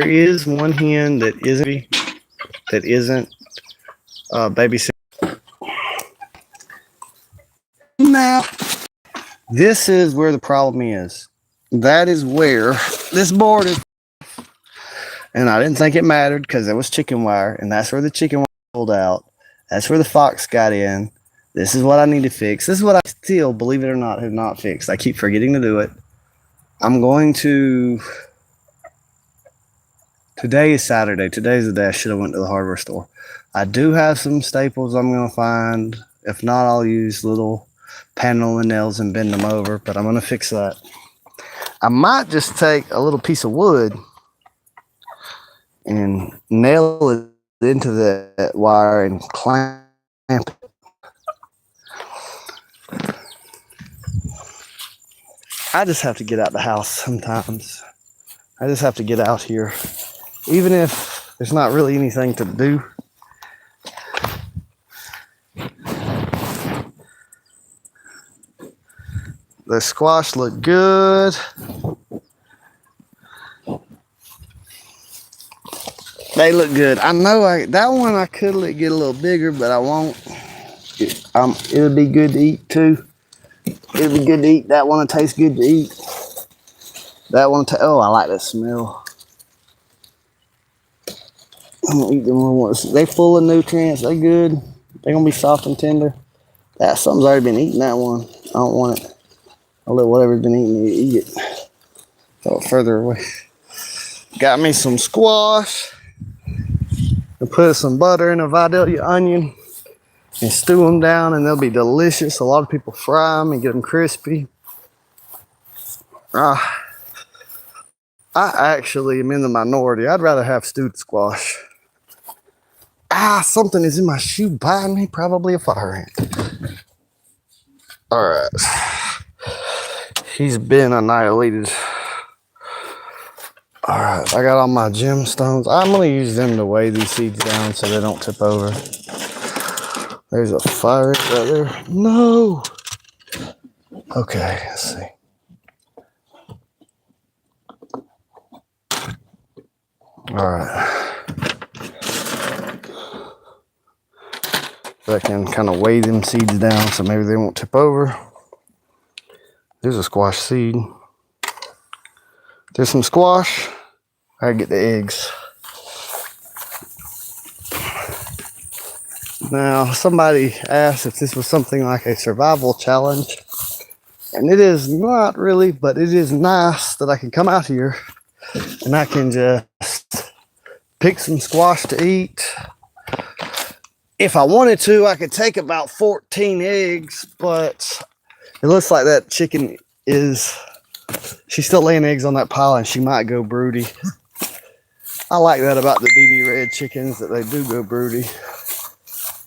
is one hen that isn't babysitting. Now, this is where the problem is. That is where this board is. And I didn't think it mattered because it was chicken wire, and that's where the chicken wire pulled out. That's where the fox got in. This is what I need to fix. This is what I still, believe it or not, have not fixed. I keep forgetting to do it. I'm going to... Today is Saturday. Today's the day I should have went to the hardware store. I do have some staples I'm going to find. If not, I'll use little paneling nails and bend them over, but I'm going to fix that. I might just take a little piece of wood and nail it into that wire and clamp it. I just have to get out the house sometimes. I just have to get out here. Even if there's not really anything to do. The squash look good. They look good. I know that one I could get a little bigger, but I won't. It'll be good to eat too. It'll be good to eat. That one tastes good to eat. That one, oh, I like that smell. I'm gonna eat them ones. They full of nutrients. They good. They're gonna be soft and tender. That something's already been eating that one. I don't want it. I'll let whatever's been eating it eat it. Throw it further away. Got me some squash. I put some butter in a Vidalia onion and stew them down, and they'll be delicious. A lot of people fry them and get them crispy. I actually am in the minority. I'd rather have stewed squash. Something is in my shoe biting me. Probably a fire ant. All right. He's been annihilated. All right. I got all my gemstones. I'm going to use them to weigh these seeds down so they don't tip over. There's a fire ant right there. No. Okay. Let's see. All right. I can kind of weigh them seeds down so maybe they won't tip over. There's a squash seed. There's some squash. I gotta get the eggs. Now, somebody asked if this was something like a survival challenge. And it is not really, but it is nice that I can come out here and I can just pick some squash to eat. If I wanted to, I could take about 14 eggs, but it looks like that chicken she's still laying eggs on that pile and she might go broody. I like that about the BB red chickens, that they do go broody.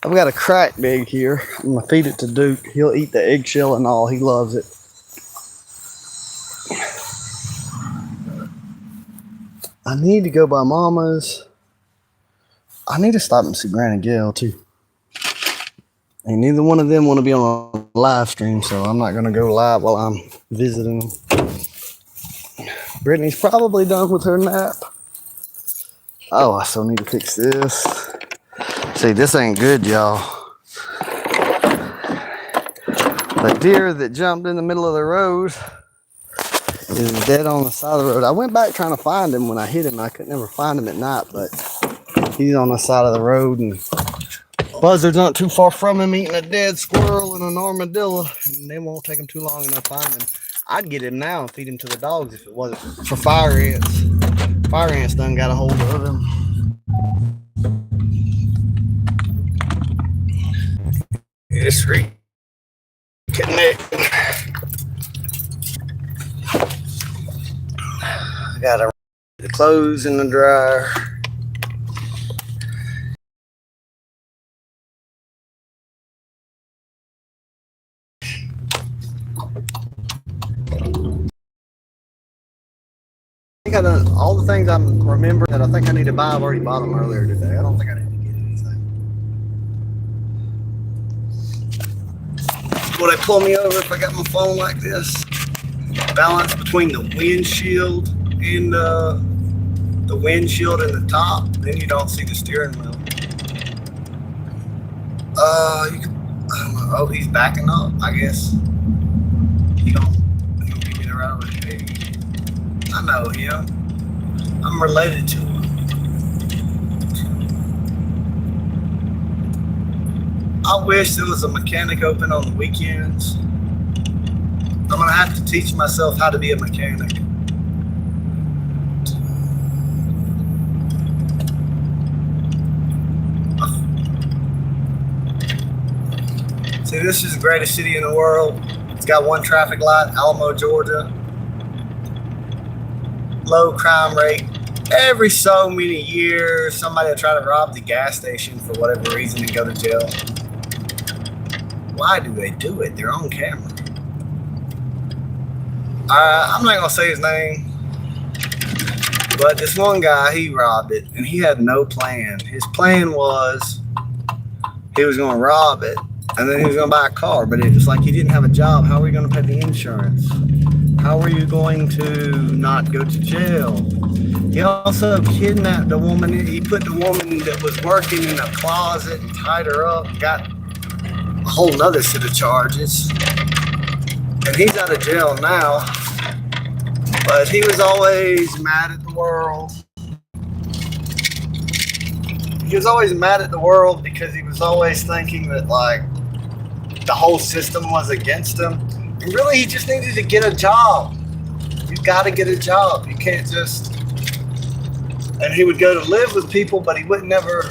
I've got a cracked egg here. I'm gonna feed it to Duke. He'll eat the eggshell and all. He loves it. I need to go by Mama's. I need to stop and see Granny Gail too. And neither one of them want to be on a live stream, so I'm not going to go live while I'm visiting them. Brittany's probably done with her nap. Oh, I still need to fix this. See, this ain't good, y'all. The deer that jumped in the middle of the road is dead on the side of the road. I went back trying to find him when I hit him. I could never find him at night, but he's on the side of the road, and buzzard's not too far from him eating a dead squirrel and an armadillo, and they won't take him too long enough to find him. I'd get him now and feed him to the dogs if it wasn't for fire ants. Fire ants done got a hold of him. It's reconnect. I gotta the clothes in the dryer. I think I done all the things I'm remembering that I think I need to buy. I've already bought them earlier today. I don't think I need to get anything. Will they pull me over if I got my phone like this? Balance between the windshield and the windshield in the top, then you don't see the steering wheel. You can, I don't know. Oh, he's backing up, I guess. He gonna give me the right way. I know him. I'm related to him. I wish there was a mechanic open on the weekends. I'm gonna have to teach myself how to be a mechanic. See, this is the greatest city in the world. It's got one traffic light, Alamo, Georgia. Low crime rate. Every so many years, somebody will try to rob the gas station for whatever reason and go to jail. Why do they do it? They're on camera. I'm not going to say his name, but this one guy, he robbed it, and he had no plan. His plan was he was going to rob it, and then he was going to buy a car, but it was like he didn't have a job. How are we going to pay the insurance? How are you going to not go to jail? He also kidnapped a woman. He put the woman that was working in a closet and tied her up, got a whole nother set of charges. And he's out of jail now. But he was always mad at the world. He was always mad at the world because he was always thinking that, like, the whole system was against him. And really, he just needed to get a job. You got to get a job. You can't just... And he would go to live with people, but he would never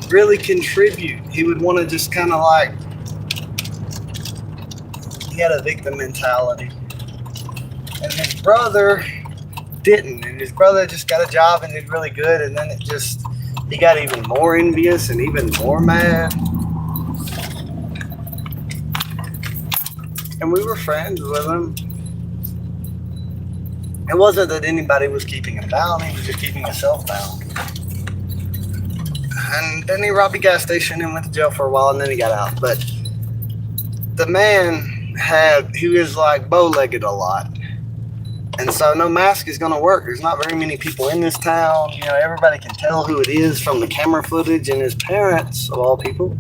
really contribute. He would want to just kind of like... He had a victim mentality. And his brother didn't. And his brother just got a job and did really good. And then he got even more envious and even more mad. And we were friends with him. It wasn't that anybody was keeping him down. He was just keeping himself down. And then he robbed a gas station and went to jail for a while, and then he got out. But the man he was like bow-legged a lot. And so no mask is going to work. There's not very many people in this town. You know, everybody can tell who it is from the camera footage. And his parents, of all people,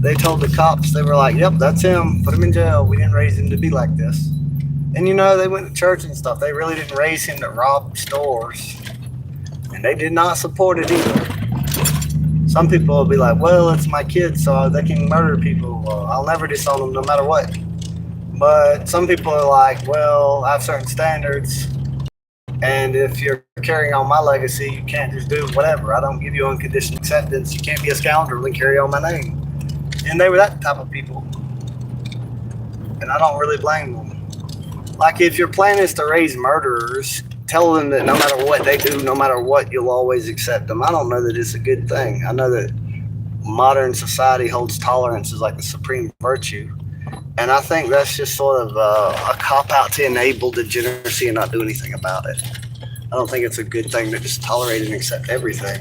they told the cops, they were like, yep, that's him. Put him in jail. We didn't raise him to be like this. And, you know, they went to church and stuff. They really didn't raise him to rob stores. And they did not support it either. Some people will be like, well, it's my kid, so they can murder people. Well, I'll never disown them no matter what. But some people are like, well, I have certain standards. And if you're carrying on my legacy, you can't just do whatever. I don't give you unconditional acceptance. You can't be a scoundrel and carry on my name. And they were that type of people. And I don't really blame them. Like, if your plan is to raise murderers, tell them that no matter what they do, no matter what, you'll always accept them. I don't know that it's a good thing. I know that modern society holds tolerance as like the supreme virtue. And I think that's just sort of a cop-out to enable degeneracy and not do anything about it. I don't think it's a good thing to just tolerate and accept everything.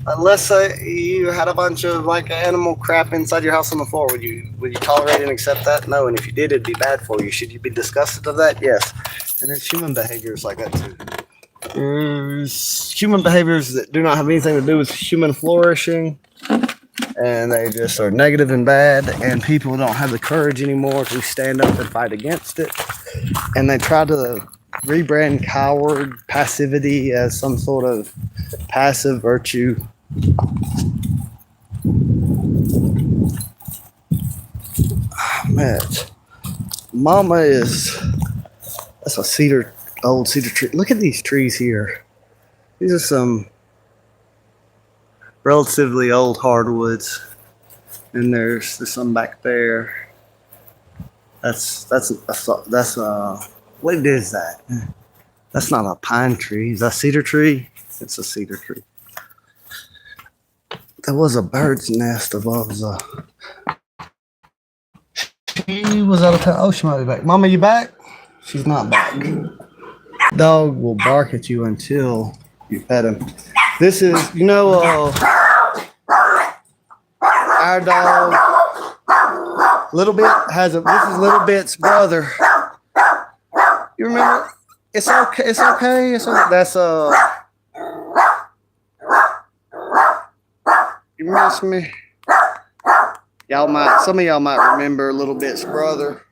Unless you had a bunch of like animal crap inside your house on the floor, would you tolerate and accept that? No. And if you did, it'd be bad for you. Should you be disgusted of that? Yes. And there's human behaviors like that too. There's human behaviors that do not have anything to do with human flourishing, and they just are negative and bad, and people don't have the courage anymore to stand up and fight against it. And they try to rebrand coward passivity as some sort of passive virtue. Man, Mama that's a old cedar tree. Look at these trees here. These are some relatively old hardwoods, and there's some back there. That's what is that? That's not a pine tree. Is that a cedar tree? It's a cedar tree. There was a bird's nest above the... She was out of town. Oh, she might be back. Mama, you back? She's not back. Dog will bark at you until you pet him. This is, our dog, Little Bit, this is Little Bit's brother. You remember? It's okay. That's You miss me? Some of y'all might remember Little Bit's brother.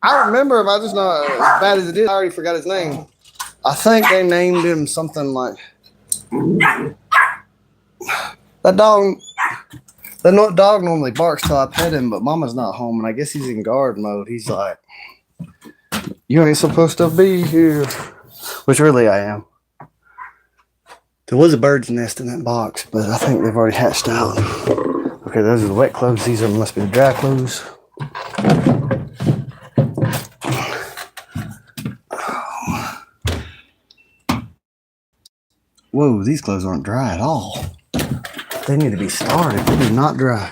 I remember him, I just know as bad as it is, I already forgot his name. I think they named him something like that dog. The dog normally barks till I pet him, but Mama's not home, and I guess he's in guard mode. He's like, "You ain't supposed to be here," which really I am. There was a bird's nest in that box, but I think they've already hatched out. Okay, those are the wet clothes. These must be the dry clothes. Whoa, these clothes aren't dry at all. They need to be started. They do not dry.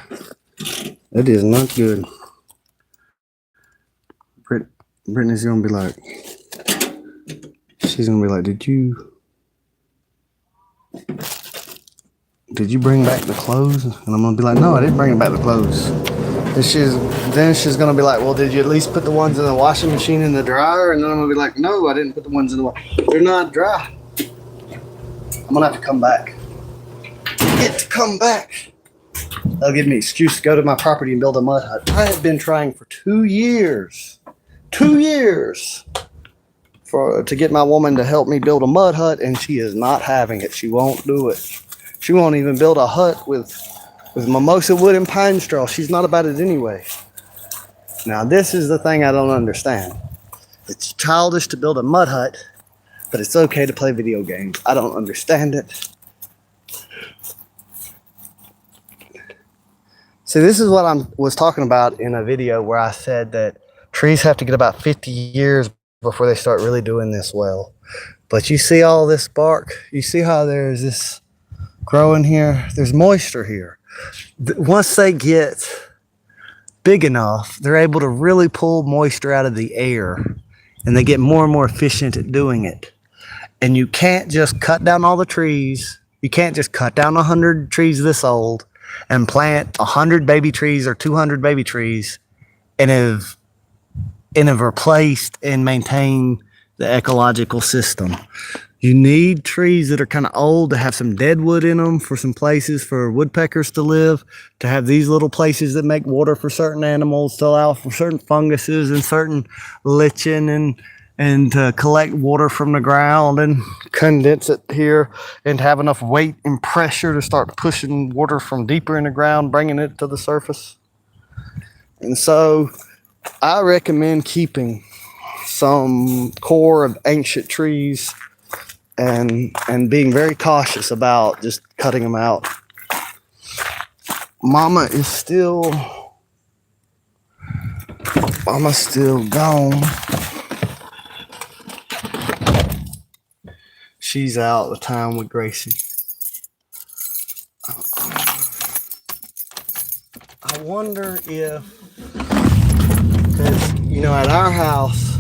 That is not good. Brittany's gonna be like, she's gonna be like, did you bring back the clothes? And I'm gonna be like, no, I didn't bring back the clothes. And then she's gonna be like, well, did you at least put the ones in the washing machine in the dryer? And then I'm gonna be like, no, I didn't put the ones in the washing. They're not dry. I'm gonna have to come back. Get to come back. That'll give me an excuse to go to my property and build a mud hut. I have been trying for 2 years. 2 years to get my woman to help me build a mud hut, and she is not having it. She won't do it. She won't even build a hut with mimosa wood and pine straw. She's not about it anyway. Now this is the thing I don't understand. It's childish to build a mud hut, but it's okay to play video games. I don't understand it. See, this is what I was talking about in a video where I said that trees have to get about 50 years before they start really doing this well. But you see all this bark? You see how there's this growing here? There's moisture here. Once they get big enough, they're able to really pull moisture out of the air, and they get more and more efficient at doing it. And you can't just cut down all the trees. You can't just cut down 100 trees this old and plant 100 baby trees or 200 baby trees and have replaced and maintained the ecological system. You need trees that are kind of old to have some dead wood in them for some places for woodpeckers to live, to have these little places that make water for certain animals, to allow for certain funguses and certain lichen and to collect water from the ground and condense it here and have enough weight and pressure to start pushing water from deeper in the ground, bringing it to the surface. And so I recommend keeping some core of ancient trees and being very cautious about just cutting them out. Mama's still gone. She's out of town with Gracie. I wonder if, because, at our house,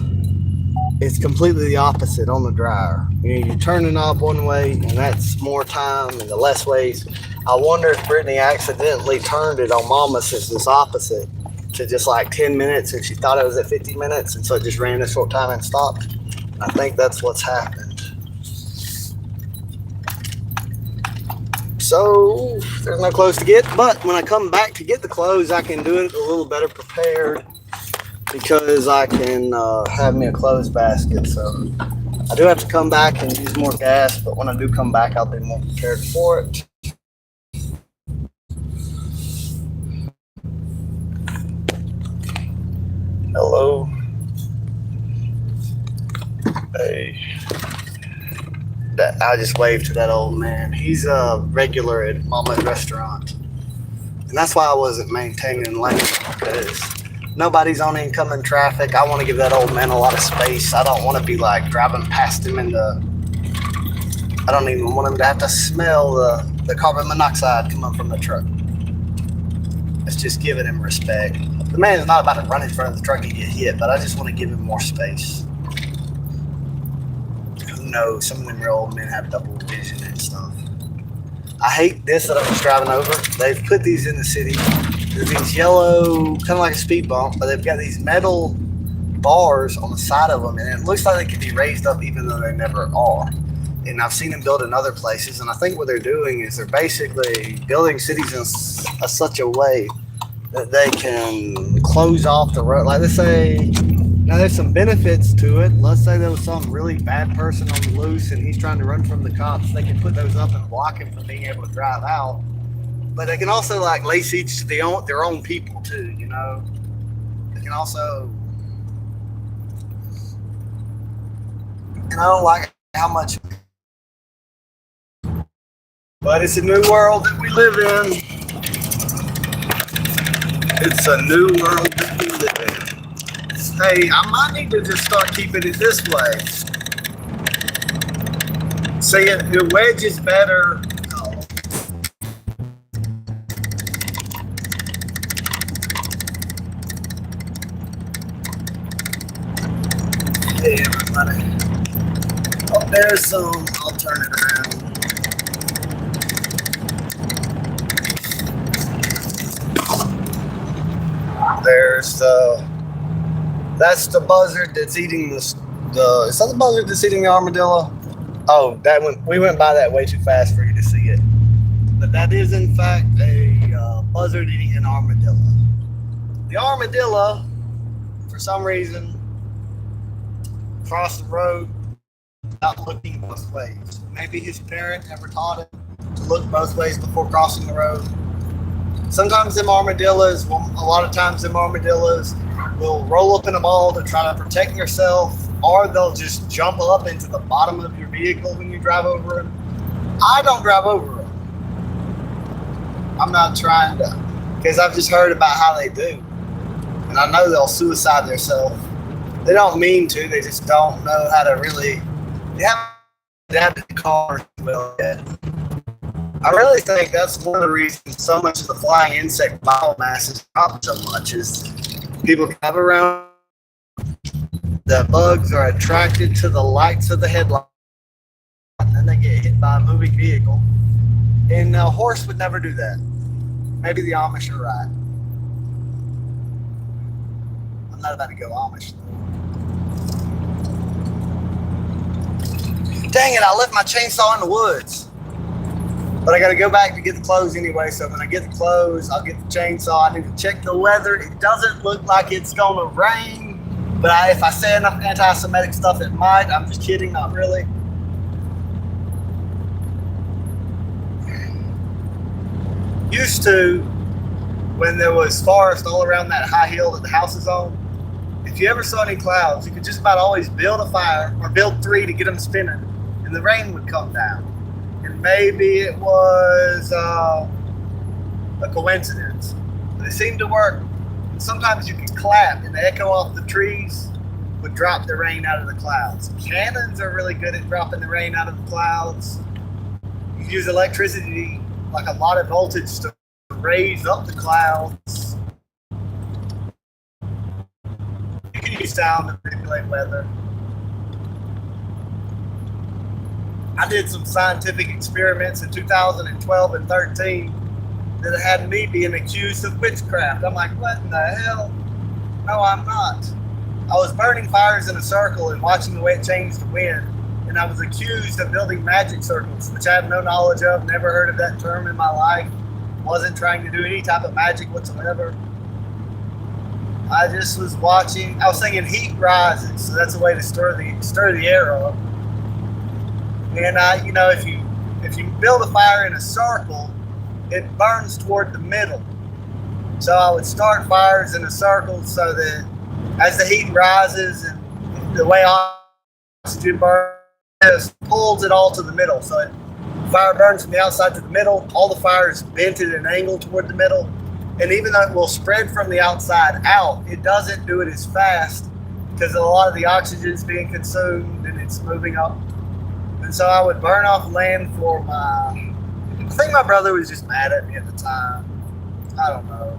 it's completely the opposite on the dryer. You turn the knob one way, and that's more time, and the less ways. I wonder if Brittany accidentally turned it on Mama since it's opposite to just like 10 minutes, and she thought it was at 50 minutes, and so it just ran a short time and stopped. And I think that's what's happened. So there's no clothes to get, but when I come back to get the clothes, I can do it a little better prepared because I can have me a clothes basket. So I do have to come back and use more gas, but when I do come back, I'll be more prepared for it. Hello. Hey. I just waved to that old man. He's a regular at Mama's restaurant. And that's why I wasn't maintaining lanes, because nobody's on incoming traffic. I want to give that old man a lot of space. I don't want to be like driving past him I don't even want him to have to smell the carbon monoxide coming from the truck. It's just giving him respect. The man's not about to run in front of the truck and get hit, but I just want to give him more space. No, some of them real old men have double vision and stuff. I hate this that I'm just driving over. They've put these in the city. There's these yellow, kind of like a speed bump, but they've got these metal bars on the side of them, and it looks like they could be raised up even though they never are. and I've seen them build in other places. And I think what they're doing is they're basically building cities in such a way that they can close off the road. Like, let's say, now there's some benefits to it. Let's say there was some really bad person on the loose and he's trying to run from the cops. They can put those up and block him from being able to drive out. But they can also like lay siege to their own people too. You know, they can also. And I don't like how much. But it's a new world that we live in. It's a new world that we live in. Hey, I might need to just start keeping it this way. See, the wedge is better. Oh. Hey, everybody. Oh, there's some. I'll turn it around. There's that's the buzzard that's eating the is that the buzzard that's eating the armadillo? Oh, that one, we went by that way too fast for you to see it. But that is in fact a buzzard eating an armadillo. The armadillo, for some reason, crossed the road without looking both ways. Maybe his parent never taught him to look both ways before crossing the road. Sometimes them armadillos, a lot of times them armadillos will roll up in a ball to try to protect yourself, or they'll just jump up into the bottom of your vehicle when you drive over them. I don't drive over them. I'm not trying to, because I've just heard about how they do. And I know they'll suicide themselves. They don't mean to, they just don't know how to really, they haven't adapted the car well yet. I really think that's one of the reasons so much of the flying insect biomass is dropped so much is people drive around, the bugs are attracted to the lights of the headlight, and then they get hit by a moving vehicle. And a horse would never do that. Maybe the Amish are right. I'm not about to go Amish though. Dang it, I left my chainsaw in the woods. But I got to go back to get the clothes anyway. So when I get the clothes, I'll get the chainsaw. I need to check the weather. It doesn't look like it's going to rain. But if I say enough anti-Semitic stuff, it might. I'm just kidding. Not really. Used to, when there was forest all around that high hill that the house is on, if you ever saw any clouds, you could just about always build a fire or build three to get them spinning, and the rain would come down. And maybe it was a coincidence, but it seemed to work. And sometimes you could clap, and the echo off the trees would drop the rain out of the clouds. Cannons are really good at dropping the rain out of the clouds. You use electricity, like a lot of voltage, to raise up the clouds. You can use sound to manipulate weather. I did some scientific experiments in 2012 and 13 that had me being accused of witchcraft. I'm like, what in the hell? No, I'm not. I was burning fires in a circle and watching the way it changed the wind, and I was accused of building magic circles, which I have no knowledge of, never heard of that term in my life, wasn't trying to do any type of magic whatsoever. I just was watching, I was thinking heat rises, so that's a way to stir the air up. And if you build a fire in a circle, it burns toward the middle. So I would start fires in a circle so that as the heat rises and the way oxygen burns, pulls it all to the middle. So fire burns from the outside to the middle. All the fire is bent at an angle toward the middle. And even though it will spread from the outside out, it doesn't do it as fast because a lot of the oxygen is being consumed and it's moving up. And so I would burn off land for I think my brother was just mad at me at the time. I don't know.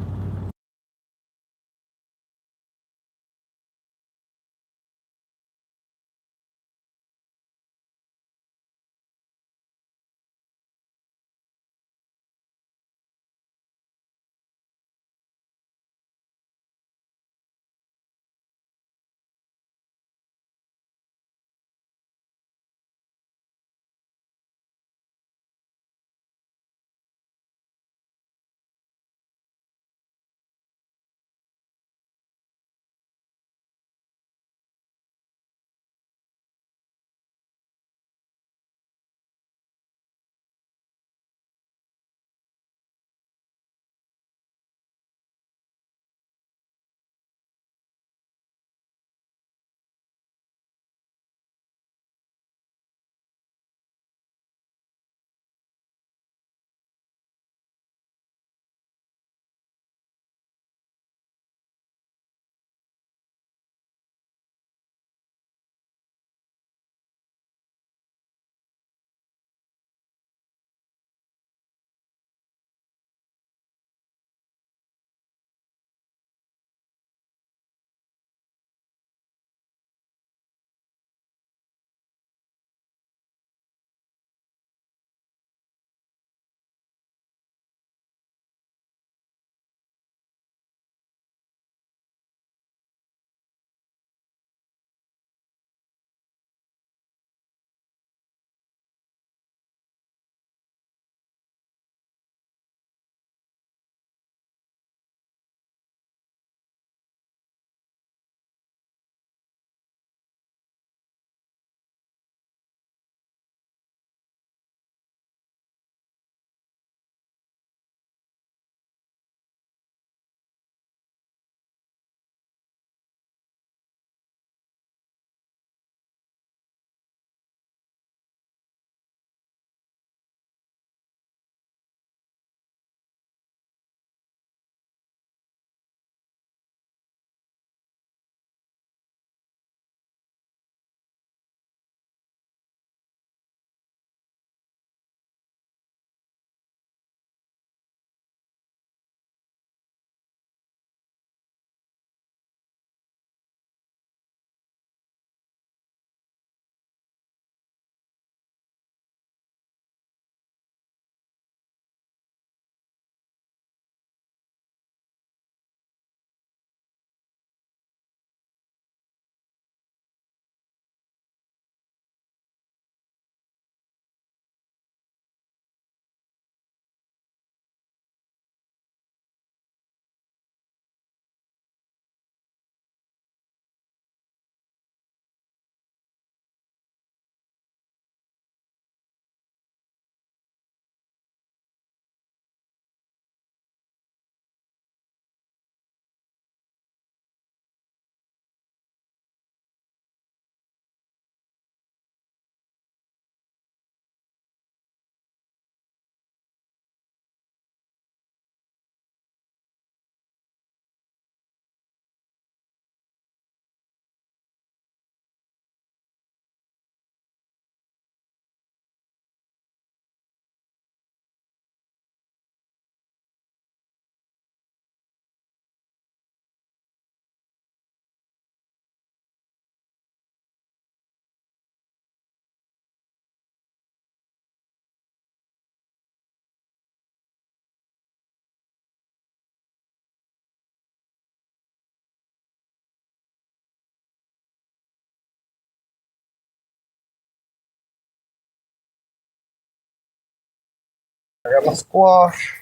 I got my squash.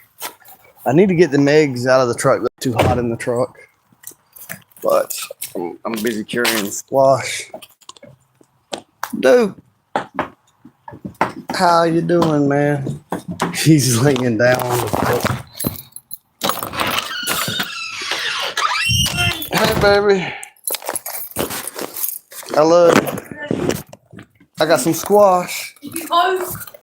I need to get the eggs out of the truck. They're too hot in the truck. But I'm busy carrying squash. Dude, how you doing, man? He's laying down on the floor. Hey, baby. I love you. I got some squash.